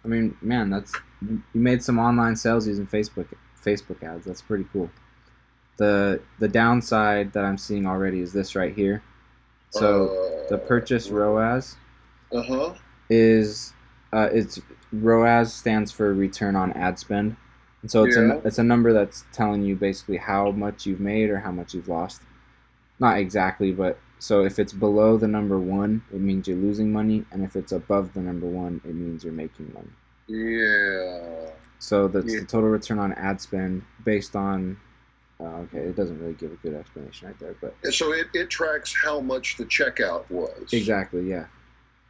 I mean, man, you made some online sales using Facebook ads. That's pretty cool. The downside that I'm seeing already is this right here. So the purchase ROAS Uh-huh. is it's ROAS stands for return on ad spend, and so Yeah. it's a number that's telling you basically how much you've made or how much you've lost. Not exactly, but so if it's below the number one, it means you're losing money, and if it's above the number one, it means you're making money. Yeah. So that's Yeah. the total return on ad spend based on. Okay, it doesn't really give a good explanation right there, but So it tracks how much the checkout was. exactly, yeah.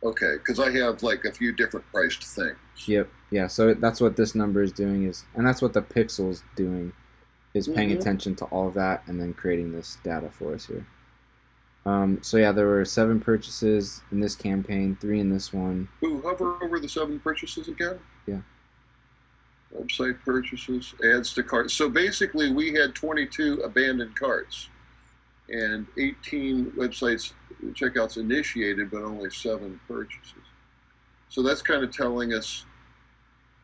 Okay, because I have like a few different priced things. Yep, yeah. So that's what this number is doing and that's what the pixel's doing is paying Mm-hmm. attention to all of that and then creating this data for us here. So yeah, there were 7 purchases in this campaign, 3 in this one. Ooh, hover over the 7 purchases again. Yeah. Website purchases, adds to carts. So basically, we had 22 abandoned carts and 18 websites checkouts initiated, but only 7 purchases. So that's kind of telling us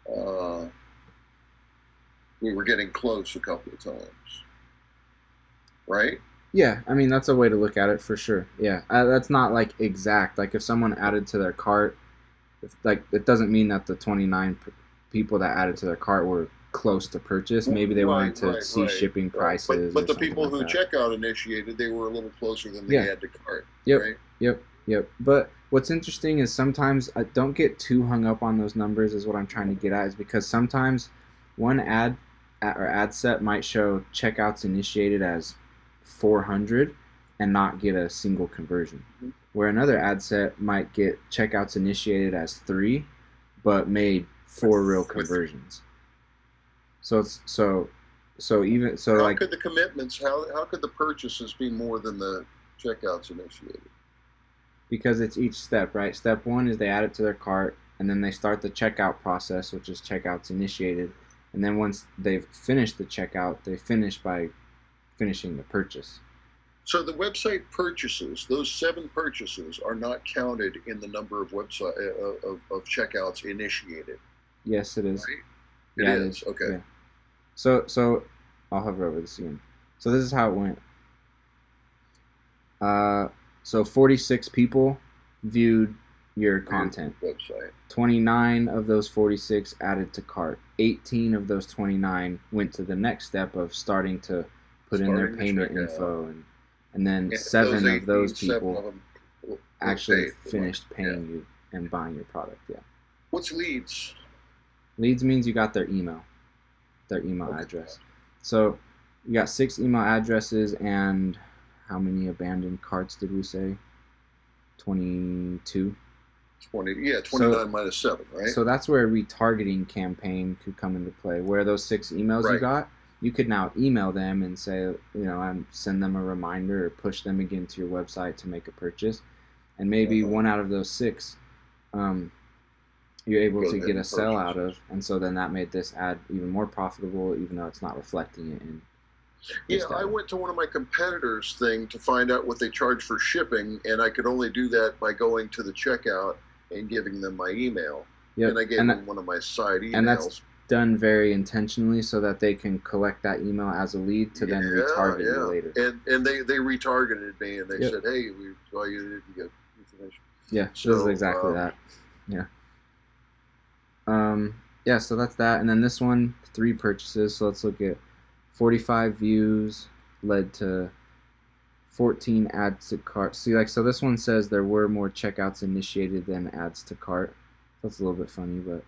uh, we were getting close a couple of times, right? Yeah, I mean that's a way to look at it for sure. Yeah, that's not like exact. Like if someone added to their cart, like it doesn't mean that the 29 people that added to their cart were close to purchase. Maybe they wanted to see shipping prices. But or the something people like who that. checkout initiated, they were a little closer than they Yeah. had to cart. Yep. Right? Yep. But what's interesting is sometimes I don't get too hung up on those numbers. Is what I'm trying to get at is because sometimes one ad set might show checkouts initiated as 400 and not get a single conversion, where another ad set might get checkouts initiated as 3 but made 4 real conversions. So it's even so How like could the commitments? How could the purchases be more than the checkouts initiated? because it's each step, right? Step 1 is they add it to their cart and then they start the checkout process, which is checkouts initiated, and then once they've finished the checkout, they finish by finishing the purchase. So the website purchases, those 7 purchases, are not counted in the number of website of checkouts initiated. Yes, it is. Right? Yeah, it is. Okay. Yeah. So I'll hover over this again. So this is how it went. So 46 people viewed your content. Website. 29 of those 46 added to cart. 18 of those 29 went to the next step of starting to put in their payment info, and then 7 of those people actually finished paying you and buying your product. Yeah. What's leads? Leads means you got their email address. So you got 6 email addresses, and how many abandoned carts did we say? 22. 29 minus 7, right? So that's where a retargeting campaign could come into play, where those 6 emails you got, you could now email them and say, send them a reminder or push them again to your website to make a purchase, and maybe 1 out of those 6 you're able to get a sell out of, and so then that made this ad even more profitable, even though it's not reflecting it in. Yeah, I went to one of my competitors' thing to find out what they charge for shipping, and I could only do that by going to the checkout and giving them my email. Yep. And I gave them one of my side emails. And that's done very intentionally so that they can collect that email as a lead to then retarget you later. And they retargeted me, and they said, hey, we saw you didn't get information. Yeah, so, this is exactly that. Yeah. Yeah, so that's that. And then this one, 3 purchases. So let's look at 45 views led to 14 adds to cart. See, so this one says there were more checkouts initiated than adds to cart. That's a little bit funny, but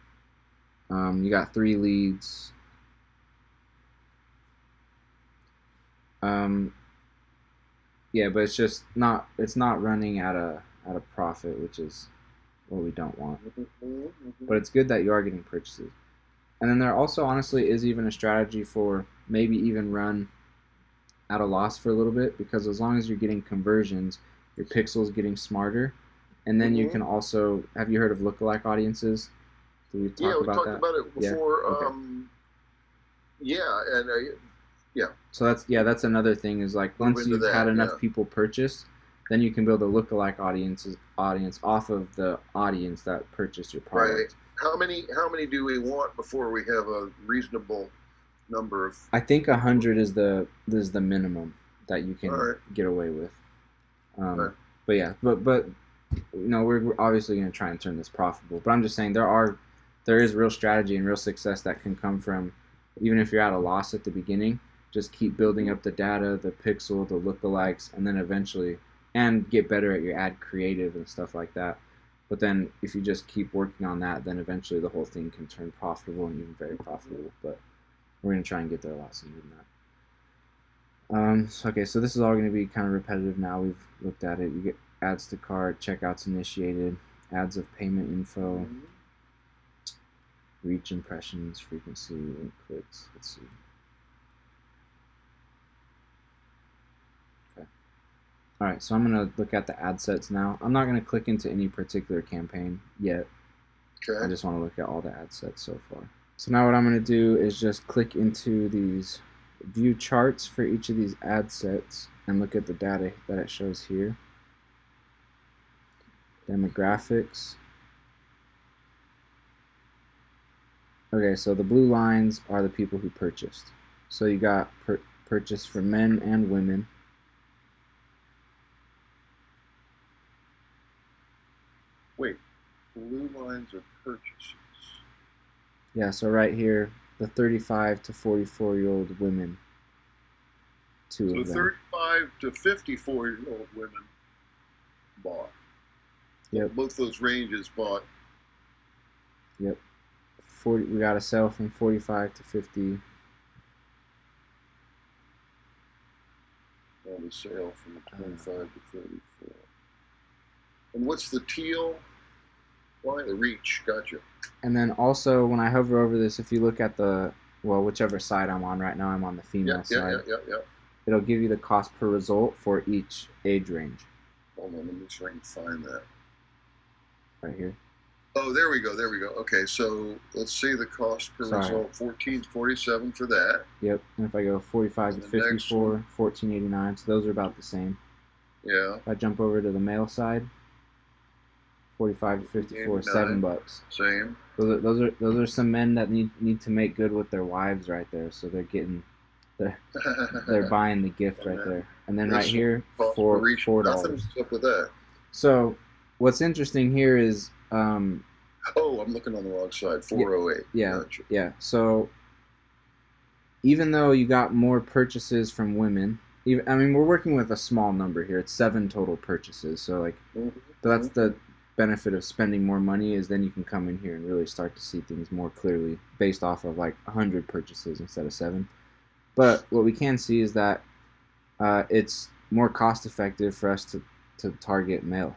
you got 3 leads. Yeah, but it's not running at a profit, which is what we don't want. But it's good that you are getting purchases. And then there also honestly is even a strategy for maybe even run at a loss for a little bit, because as long as you're getting conversions, your pixel's getting smarter. And then you can also, have you heard of lookalike audiences? Did we talk about that? Yeah, we talked about it before. Yeah. So that's another thing is like once you've had enough people purchase, then you can build a lookalike audience off of the audience that purchased your product. How many do we want before we have a reasonable number of? I think 100 is the minimum that you All can right. get away with. All right. But yeah, but we're obviously going to try and turn this profitable. But I'm just saying there is real strategy and real success that can come from, even if you're at a loss at the beginning, just keep building up the data, the pixel, the lookalikes, and then eventually, and get better at your ad creative and stuff like that. But then if you just keep working on that, then eventually the whole thing can turn profitable and even very profitable. But we're going to try and get there a lot sooner than that. Okay, so this is all going to be kind of repetitive now. We've looked at it. You get adds to cart, checkouts initiated, ads of payment info, reach impressions, frequency, link clicks. Let's see. Okay. All right, so I'm going to look at the ad sets now. I'm not going to click into any particular campaign yet. Okay. I just want to look at all the ad sets so far. So now what I'm going to do is just click into these view charts for each of these ad sets and look at the data that it shows here. Demographics. Okay, so the blue lines are the people who purchased. So you got purchase for men and women. Wait, blue lines are purchases. Yeah, so right here, the 35 to 44-year-old women. Two So of them. 35 to 54-year-old women bought. Yep. Both those ranges bought. Yep. 40. We got a sell from 45 to 50. And a sale from 25 to 34. And what's the teal? Why the reach? Gotcha. And then also, when I hover over this, if you look at whichever side I'm on right now, I'm on the female side. Yeah. It'll give you the cost per result for each age range. Hold on, let me try and find that. Right here. Oh, there we go. Okay, so let's see the cost per result. $14.47 for that. Yep. And if I go 45 to 54, $14.89. So those are about the same. Yeah. If I jump over to the male side, 45 to 54, $7. Same. Those are some men that need to make good with their wives right there. So they're buying the gift right there. And then right here, $4. Nothing's up with that. So what's interesting here is I'm looking on the wrong side. 408. Yeah. Gotcha. Yeah. So even though you got more purchases from women, we're working with a small number here. It's 7 total purchases. So that's the benefit of spending more money, is then you can come in here and really start to see things more clearly based off of 100 purchases instead of 7. But what we can see is that it's more cost effective for us to target male.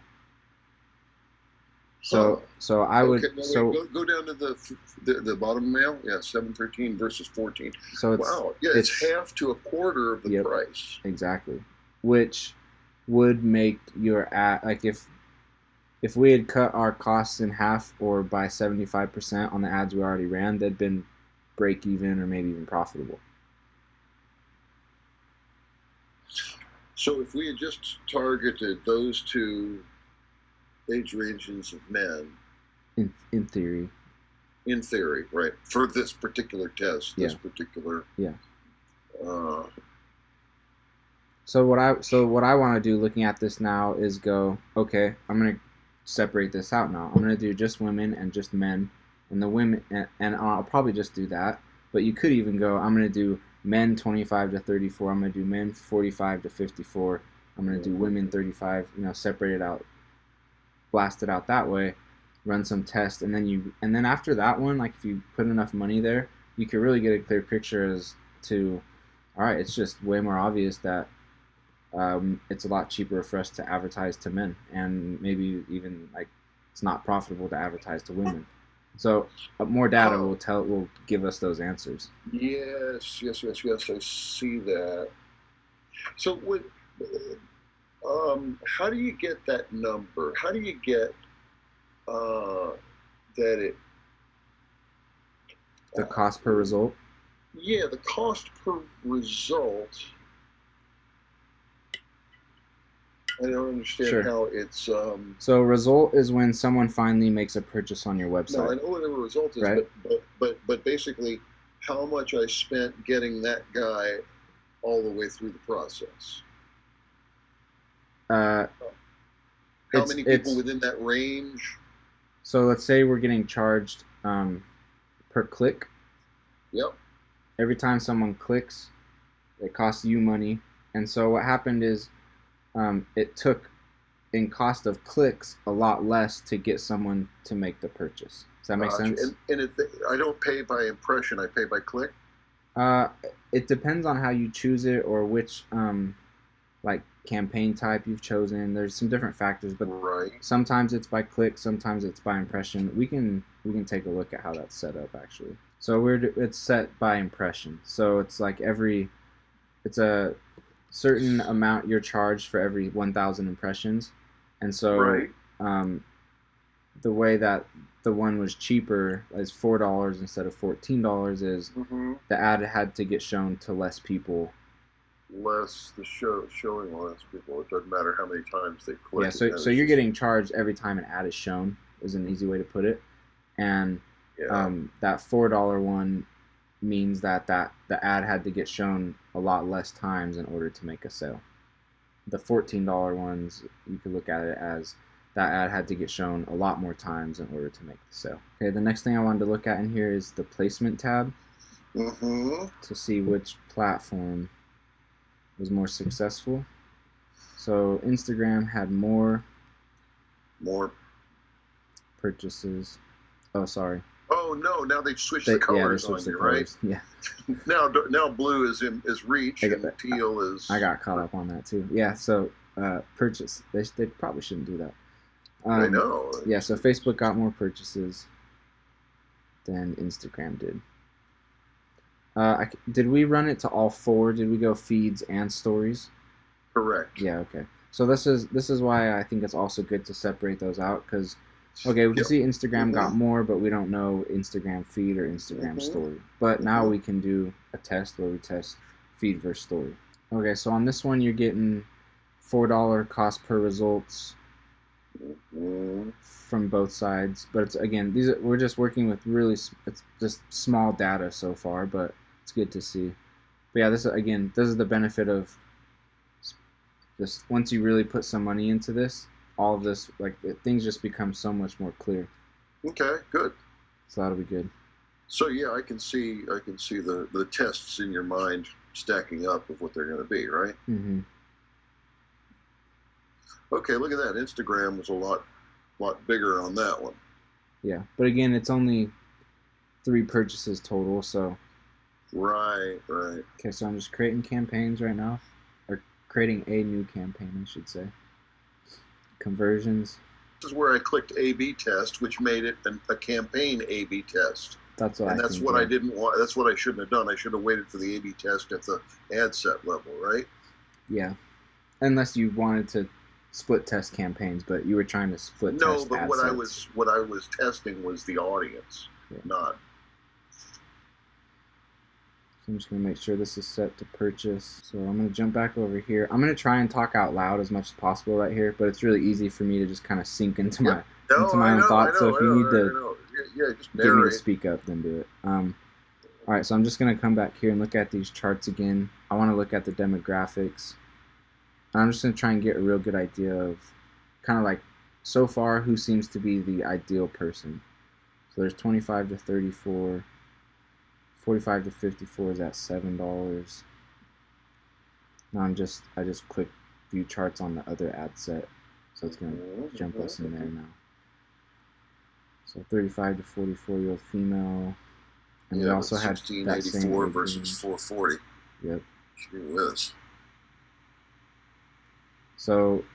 So I would go down to the bottom male. Yeah, 713 versus 14. So it's half to a quarter of the price. Exactly, which would make your ad if we had cut our costs in half or by 75% on the ads we already ran, they'd been break even or maybe even profitable. So if we had just targeted those two age ranges of men, in theory, right, for this particular test, So what I want to do, looking at this now, is go, okay, I'm gonna separate this out now. I'm gonna do just women and just men, and the women, and I'll probably just do that. But you could even go, I'm gonna do men 25 to 34. I'm gonna do men 45 to 54. I'm gonna do women 35. Separate it out, blast it out that way, run some tests, and then after that one, if you put enough money there, you can really get a clear picture as to, all right, it's just way more obvious that it's a lot cheaper for us to advertise to men, and maybe even it's not profitable to advertise to women. So more data will give us those answers. Yes, I see that. So how do you get that number? How do you get the cost per result? Yeah, the cost per result. I don't understand Sure. how it's. So result is when someone finally makes a purchase on your No, I website, know what the result is, right? but basically, how much I spent getting that guy all the way through the process. Uh, How it's many people it's within that range? so let's say we're getting charged per click. Yep. Every time someone clicks, it costs you money. And so what happened is it took in cost of clicks a lot less to get someone to make the purchase. Does that make Gotcha. sense? I don't pay by impression. I pay by click. Uh, it depends on how you choose it or which like campaign type you've chosen. There's some different factors, but Right. sometimes it's by click, sometimes it's by impression. We can take a look at how that's set up actually. So it's set by impression. So it's like it's a certain amount you're charged for every 1,000 impressions, and so Right. um, the way that the one was cheaper is $4 instead of $14 is Mm-hmm. the ad had to get shown to less people. Less the showing less people. It doesn't matter how many times they click. Yeah, so you're getting charged every time an ad is shown is an easy way to put it, and Yeah. that $4 one means that the ad had to get shown a lot less times in order to make a sale. The $14 ones, you could look at it as that ad had to get shown a lot more times in order to make the sale. Okay, the next thing I wanted to look at in here is the placement tab Mm-hmm. to see which platform was more successful. So Instagram had more More. purchases. Oh, sorry. Oh no! Now they've switched the colors switched on the you, colors. right? Yeah, Now blue is reach and teal is. I got caught up on that too. Yeah, so purchase. They probably shouldn't do that. I know. Yeah, so Facebook got more purchases than Instagram did. Did we run it to all four? Did we go feeds and stories? Correct. Yeah. Okay. So this is why I think it's also good to separate those out because, okay, we can see Instagram got more, but we don't know Instagram feed or Instagram story. But now we can do a test where we test feed versus story. Okay, so on this one you're getting $4 cost per results from both sides, but it's again we're just working with it's just small data so far, but it's good to see. But yeah, this is the benefit of just once you really put some money into this, all of this things just become so much more clear. Okay, good. So that'll be good. So yeah, I can see the tests in your mind stacking up of what they're going to be, right? Mm-hmm. Okay, look at that. Instagram was a lot bigger on that one. Yeah, but again, it's only 3 purchases total, so. Right. Okay, so I'm just creating campaigns right now, or creating a new campaign, I should say. Conversions. This is where I clicked A/B test, which made it a campaign A/B test. That's what I didn't want. That's what I shouldn't have done. I should have waited for the A/B test at the ad set level, right? Yeah, unless you wanted to split test campaigns, but you were trying to split no, test but ad what sets. I was testing was the audience, not. So I'm just going to make sure this is set to purchase. So I'm going to jump back over here. I'm going to try and talk out loud as much as possible right here, but it's really easy for me to just kind of sink into my own thoughts. So if you need to just get me to speak up, then do it. All right, so I'm just going to come back here and look at these charts again. I want to look at the demographics. And I'm just going to try and get a real good idea of kind of like so far who seems to be the ideal person. So there's 25 to 34. 45 to 54 is at $7. Now I just click view charts on the other ad set, so it's gonna jump us in there now. So 35 to 44-year-old female, and we also had that same versus 440. Yep. Sure is. So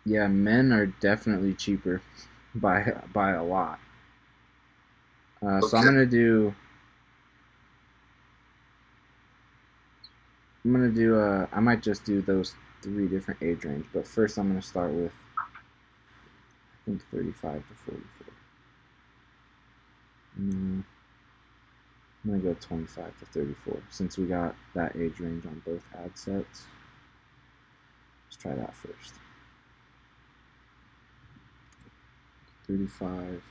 yeah, men are definitely cheaper by a lot. So I'm gonna do I might just do those 3 different age range, but first I'm gonna start with I think 35 to 44. I'm gonna go 25 to 34 since we got that age range on both ad sets. Let's try that first. 35.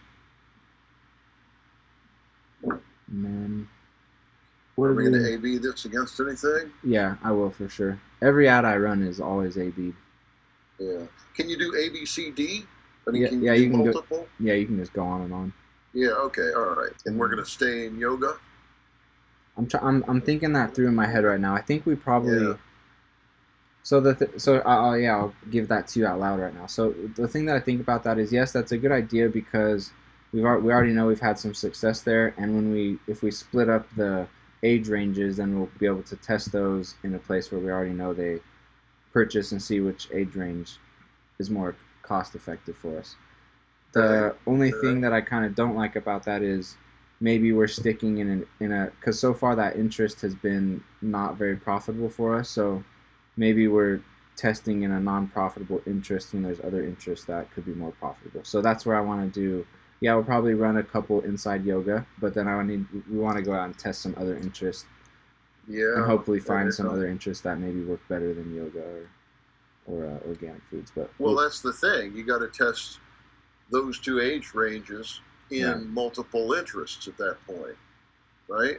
And then are we going to A/B this against anything? Yeah, I will for sure. Every ad I run is always A/B. Yeah. Can you do A, B, C, D? I mean, Yeah, can yeah, you you do can multiple? go. Yeah, you can just go on and on. Yeah. Okay. All right. And we're going to stay in yoga. I'm thinking that through in my head right now. I think we probably. Yeah. So yeah, I'll give that to you out loud right now. So the thing that I think about that is, yes, that's a good idea because we already know we've had some success there, and if we split up the age ranges, then we'll be able to test those in a place where we already know they purchase and see which age range is more cost effective for us. The only thing that I kind of don't like about that is maybe we're sticking in a because so far that interest has been not very profitable for us. So maybe we're testing in a non-profitable interest when there's other interests that could be more profitable. So that's where I want to do. Yeah, we'll probably run a couple inside yoga, but then we want to go out and test some other interests. Yeah. And hopefully find some other interests that maybe work better than yoga or organic foods. But well, that's the thing. You got to test those two age ranges in multiple interests at that point, right?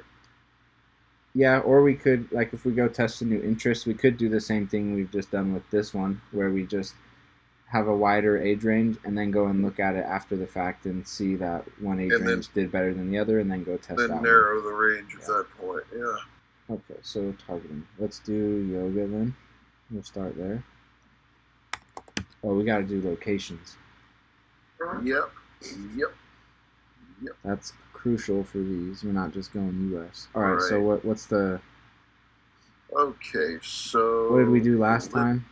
Yeah, or we could, like, if we go test a new interest, we could do the same thing we've just done with this one, where we just have a wider age range and then go and look at it after the fact and see that one age range did better than the other, and then go test that one. Then narrow the range at that point, yeah. Okay, so targeting. Let's do yoga then. We'll start there. Oh, we got to do locations. Yep. That's crucial for these. We're not just going U.S. All right. So what's the? Okay, so what did we do last time?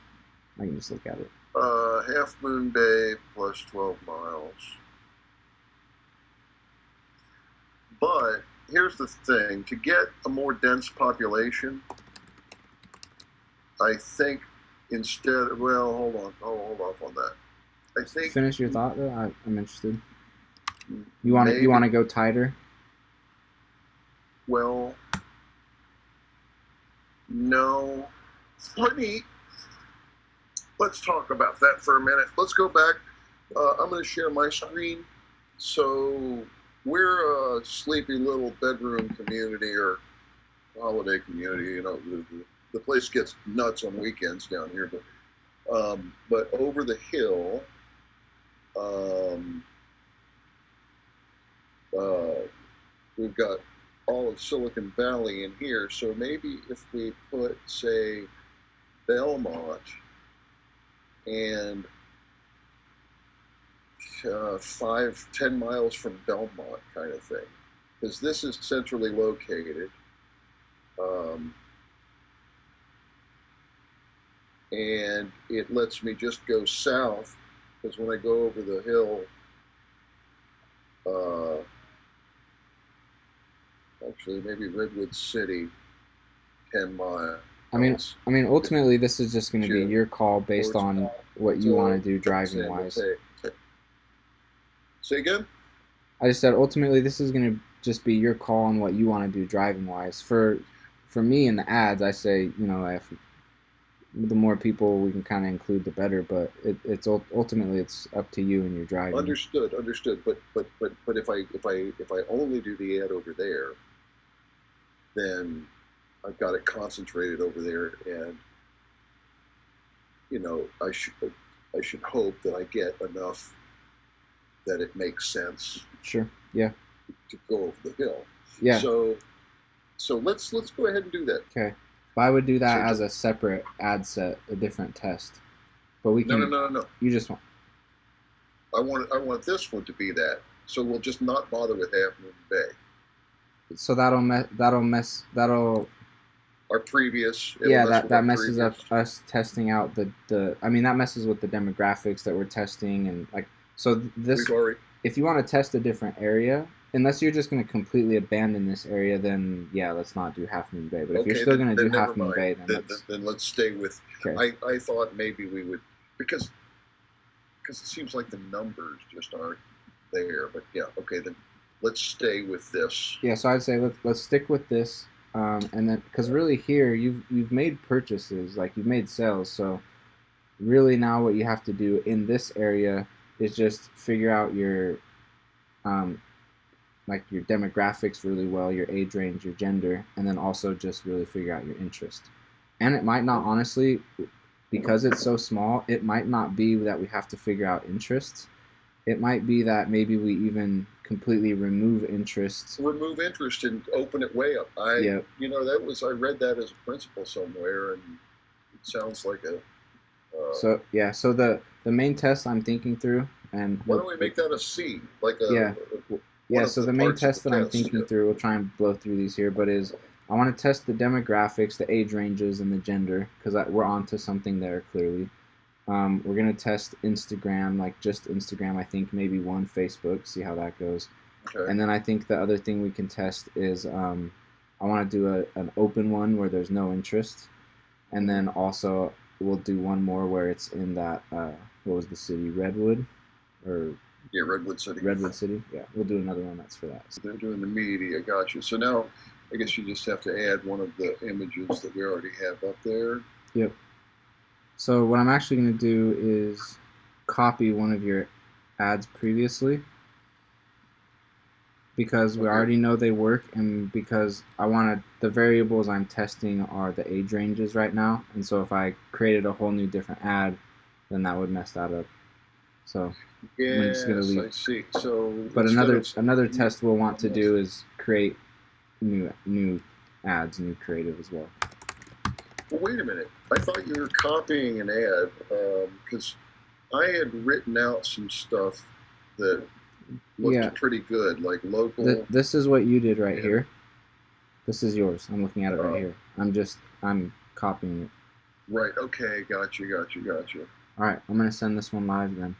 I can just look at it. Half Moon Bay plus 12 miles. But here's the thing: to get a more dense population, I think instead. Well, hold on. I'll hold off on that. I think. Finish your thought though. I'm interested. You want to go tighter? Well, no. Let's talk about that for a minute. Let's go back. I'm going to share my screen. So we're a sleepy little bedroom community or holiday community. You know, the place gets nuts on weekends down here. But over the hill, we've got all of Silicon Valley in here. So maybe if we put, say, Belmont and 5-10 miles from Belmont kind of thing, because this is centrally located. And it lets me just go south, because when I go over the hill, actually maybe Redwood City, 10 miles. I mean, ultimately, this is just going to be your call based on what you want to do driving wise. Say again? I just said ultimately, this is going to just be your call on what you want to do driving wise. For me in the ads, I say, you know, if the more people we can kind of include, the better. But it's ultimately it's up to you and your driving. Understood. But if I only do the ad over there, then I've got it concentrated over there, and you know I should hope that I get enough that it makes sense. Sure. Yeah. To go over the hill. Yeah. So let's go ahead and do that. Okay. But I would do that as a separate ad set, a different test. But we can. No. You just want. I want this one to be that. So we'll just not bother with Half Moon Bay. So that'll. Our previous. Yeah, that messes up us testing out the. I mean, that messes with the demographics that we're testing and like. So this. If you want to test a different area, unless you're just going to completely abandon this area, then yeah, let's not do Half Moon Bay. But if you're still going to do Half Moon Bay, then let's stay with. Okay. I thought maybe we would because it seems like the numbers just aren't there. But yeah, okay then. let's stay with this. Yeah, so I'd say let's stick with this, and then because really here you've made purchases, like you've made sales, so really now what you have to do in this area is just figure out your um, like your demographics really well, your age range, your gender, and then also just really figure out your interest. And it might not honestly, because it's so small, it might not be that we have to figure out interests. It might be that maybe we even completely remove interests. Remove interest and open it way up. Yep. I read that as a principle somewhere, and it sounds like a. So yeah, so the main test I'm thinking through, and Why don't we make that a C, like a yeah. Yeah, so the main test that I'm thinking through, we'll try and blow through these here, but is I want to test the demographics, the age ranges, and the gender, because we're onto something there clearly. We're going to test Instagram, like just Instagram, I think maybe one Facebook, see how that goes. Okay. And then I think the other thing we can test is I want to do an open one where there's no interest. And then also we'll do one more where it's in that, what was the city, Redwood? Or Yeah, Redwood City. Redwood City, yeah. We'll do another one that's for that. So they're doing the media, gotcha. So now, I guess you just have to add one of the images that we already have up there. Yep. So what I'm actually going to do is copy one of your ads previously, because we already know they work, and because the variables I'm testing are the age ranges right now, and so if I created a whole new different ad, then that would mess that up. So I'm just gonna leave. I see. So, but another test we'll want to do is create new ads, new creative as well. Well, wait a minute. I thought you were copying an ad, because I had written out some stuff that looked pretty good, like local. This is what you did right here. This is yours. I'm looking at it right here. I'm copying it. Right. Okay. Gotcha. All right. I'm gonna send this one live then.